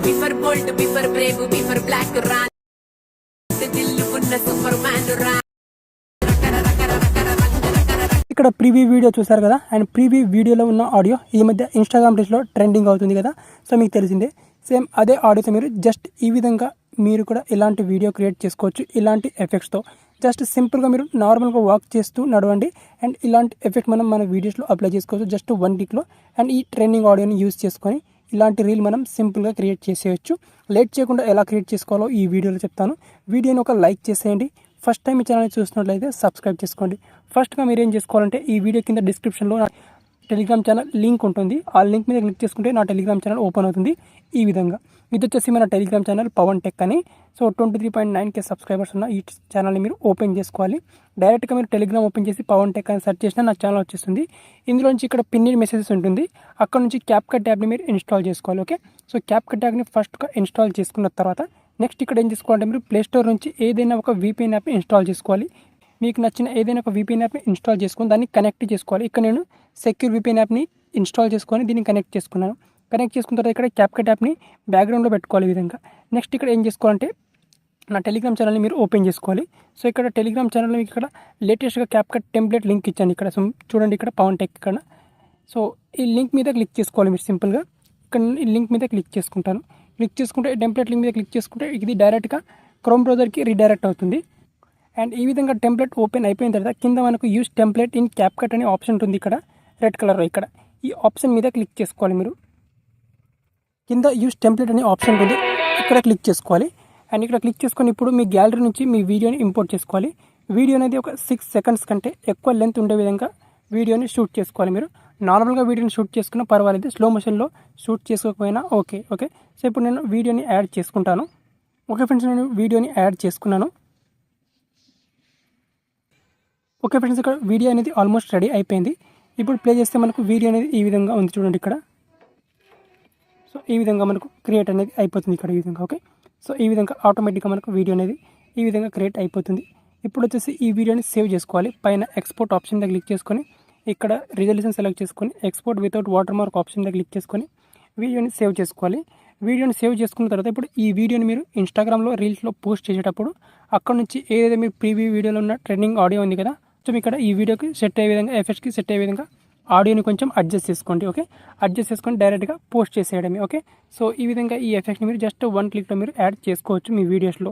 బిఫర్ bolt B for brave B for black రాన్ దిల్లు ఉన్న సూపర్ మ్యాన్ రా. ఇక్కడ ప్రీవ్యూ వీడియో చూసారు కదా, అండ్ ప్రీవ్యూ వీడియోలో ఉన్న ఆడియో ఈ మధ్య ఇన్స్టాగ్రామ్ రీల్స్లో ట్రెండింగ్ అవుతుంది కదా. సో మీకు తెలిసిందే, సేమ్ అదే ఆడియోతో మీరు జస్ట్ ఈ విధంగా మీరు కూడా ఇలాంటి వీడియో క్రియేట్ చేసుకోవచ్చు. ఇలాంటి ఎఫెక్ట్స్తో జస్ట్ సింపుల్గా మీరు నార్మల్గా వాక్ చేస్తూ నడవండి, అండ్ ఇలాంటి ఎఫెక్ట్ మనం మన వీడియోస్లో అప్లై చేసుకోవచ్చు జస్ట్ 1 వీక్లో. అండ్ ఈ ట్రెండింగ్ ఆడియోని యూజ్ చేసుకొని ఇలాంటి రీల్ మనం సింపుల్గా క్రియేట్ చేసేయచ్చు. లేట్ చేయకుండా ఎలా క్రియేట్ చేసుకోవాలో ఈ వీడియోలో చెప్తాను. వీడియోని ఒక లైక్ చేసేయండి. ఫస్ట్ టైం ఈ ఛానల్ని చూస్తున్నట్లయితే సబ్స్క్రైబ్ చేసుకోండి. ఫస్ట్గా మీరు ఏం చేసుకోవాలంటే ఈ వీడియో కింద డిస్క్రిప్షన్లో నా టెలిగ్రామ్ ఛానల్ లింక్ ఉంటుంది. ఆ లింక్ మీద క్లిక్ చేసుకుంటే నా టెలిగ్రామ్ ఛానల్ ఓపెన్ అవుతుంది. ఈ విధంగా ఇది వచ్చేసి మన టెలిగ్రామ్ ఛానల్ పవన్ టెక్ అని. సో 23.9K సబ్స్క్రైబర్స్ ఉన్న ఈ ఛానల్ని మీరు ఓపెన్ చేసుకోవాలి. డైరెక్ట్గా మీరు టెలిగ్రామ్ ఓపెన్ చేసి పవన్ టెక్ అని సెర్చ్ చేసినా నా ఛానల్ వచ్చేస్తుంది. ఇందులో నుంచి ఇక్కడ పిన్నెడ్ మెసేజెస్ ఉంటుంది, అక్కడ నుంచి క్యాప్కట్ యాప్ని మీరు ఇన్స్టాల్ చేసుకోవాలి. ఓకే, సో క్యాప్కట్ యాప్ని ఫస్ట్గా ఇన్స్టాల్ చేసుకున్న తర్వాత నెక్స్ట్ ఇక్కడ ఏం చేసుకోవాలంటే మీరు ప్లేస్టోర్ నుంచి ఏదైనా ఒక VPN యాప్ని ఇన్స్టాల్ చేసుకోవాలి. మీకు నచ్చిన ఏదైనా ఒక VPN యాప్ని ఇన్స్టాల్ చేసుకొని దాన్ని కనెక్ట్ చేసుకోవాలి. ఇక్కడ నేను సెక్యూర్ VPN యాప్ని ఇన్స్టాల్ చేసుకొని దీన్ని కనెక్ట్ చేసుకున్నాను. కనెక్ట్ చేసుకున్న తర్వాత ఇక్కడ క్యాప్కట్ యాప్ని బ్యాక్గ్రౌండ్లో పెట్టుకోవాలి ఈ విధంగా. నెక్స్ట్ ఇక్కడ ఏం చేసుకోవాలంటే నా టెలిగ్రామ్ ఛానల్ని మీరు ఓపెన్ చేసుకోవాలి. సో ఇక్కడ టెలిగ్రామ్ ఛానల్లో మీకు ఇక్కడ లేటెస్ట్గా క్యాప్కట్ టెంప్లెట్ లింక్ ఇచ్చాను. ఇక్కడ చూడండి, ఇక్కడ పవన్ టెక్ ఇక్కడ. సో ఈ లింక్ మీద క్లిక్ చేసుకోవాలి మీరు సింపుల్గా. ఇక్కడ ఈ లింక్ మీద క్లిక్ చేసుకుంటాను. క్లిక్ చేసుకుంటే టెంప్లెట్ లింక్ మీద క్లిక్ చేసుకుంటే ఇది డైరెక్ట్గా క్రోమ్ బ్రౌజర్కి రీడైరెక్ట్ అవుతుంది. అండ్ ఈ విధంగా టెంప్లెట్ ఓపెన్ అయిపోయిన తర్వాత కింద మనకు యూజ్ టెంప్లెట్ ఇన్ క్యాప్కట్ అనే ఆప్షన్ ఉంటుంది ఇక్కడ రెడ్ కలర్లో. ఇక్కడ ఈ ఆప్షన్ మీద క్లిక్ చేసుకోవాలి మీరు. కింద యూజ్ టెంప్లెట్ అనే ఆప్షన్ ఉంటుంది, ఇక్కడ క్లిక్ చేసుకోవాలి. అండ్ ఇక్కడ క్లిక్ చేసుకొని ఇప్పుడు మీ గ్యాలరీ నుంచి మీ వీడియోని ఇంపోర్ట్ చేసుకోవాలి. వీడియో అనేది ఒక 6 సెకండ్స్ కంటే ఎక్కువ లెంత్ ఉండే విధంగా వీడియోని షూట్ చేసుకోవాలి. మీరు నార్మల్గా వీడియోని షూట్ చేసుకున్నా పర్వాలేదు, స్లో మోషన్లో షూట్ చేసుకోకపోయినా ఓకే. సో ఇప్పుడు నేను వీడియోని యాడ్ చేసుకుంటాను. ఓకే ఫ్రెండ్స్, నేను వీడియోని యాడ్ చేసుకున్నాను. ఓకే ఫ్రెండ్స్, ఇక్కడ వీడియో అనేది ఆల్మోస్ట్ రెడీ అయిపోయింది. ఇప్పుడు ప్లే చేస్తే మనకు వీడియో అనేది ఈ విధంగా ఉంది చూడండి ఇక్కడ. సో ఈ విధంగా మనకు క్రియేట్ అనేది అయిపోతుంది ఇక్కడ ఈ విధంగా. ఓకే, సో ఈ విధంగా ఆటోమేటిక్గా మనకు వీడియో అనేది ఈ విధంగా క్రియేట్ అయిపోతుంది. ఇప్పుడు వచ్చేసి ఈ వీడియోని సేవ్ చేసుకోవాలి. పైన ఎక్స్పోర్ట్ ఆప్షన్ మీద క్లిక్ చేసుకొని ఇక్కడ రిజల్యూషన్ సెలెక్ట్ చేసుకొని export without water mark option మీద క్లిక్ చేసుకొని వీడియోని సేవ్ చేసుకోవాలి. వీడియోని సేవ్ చేసుకున్న తర్వాత ఇప్పుడు ఈ వీడియోని మీరు ఇన్స్టాగ్రామ్లో రీల్స్లో పోస్ట్ చేసేటప్పుడు అక్కడ నుంచి ఏదైతే మీరు ప్రీవ్యూ వీడియోలో ఉన్న ట్రెండింగ్ ఆడియో ఉంది కదా, సో ఇక్కడ ఈ వీడియోకి సెట్ అయ్యే విధంగా ఎఫెక్ట్స్కి సెట్ అయ్యే విధంగా ఆడియోని కొంచెం అడ్జస్ట్ చేసుకోండి. ఓకే, అడ్జస్ట్ చేసుకొని డైరెక్ట్గా పోస్ట్ చేసేయడమే. ఓకే, సో ఈ విధంగా ఈ ఎఫెక్ట్ని మీరు జస్ట్ 1 క్లిక్లో మీరు యాడ్ చేసుకోవచ్చు మీ వీడియోస్లో.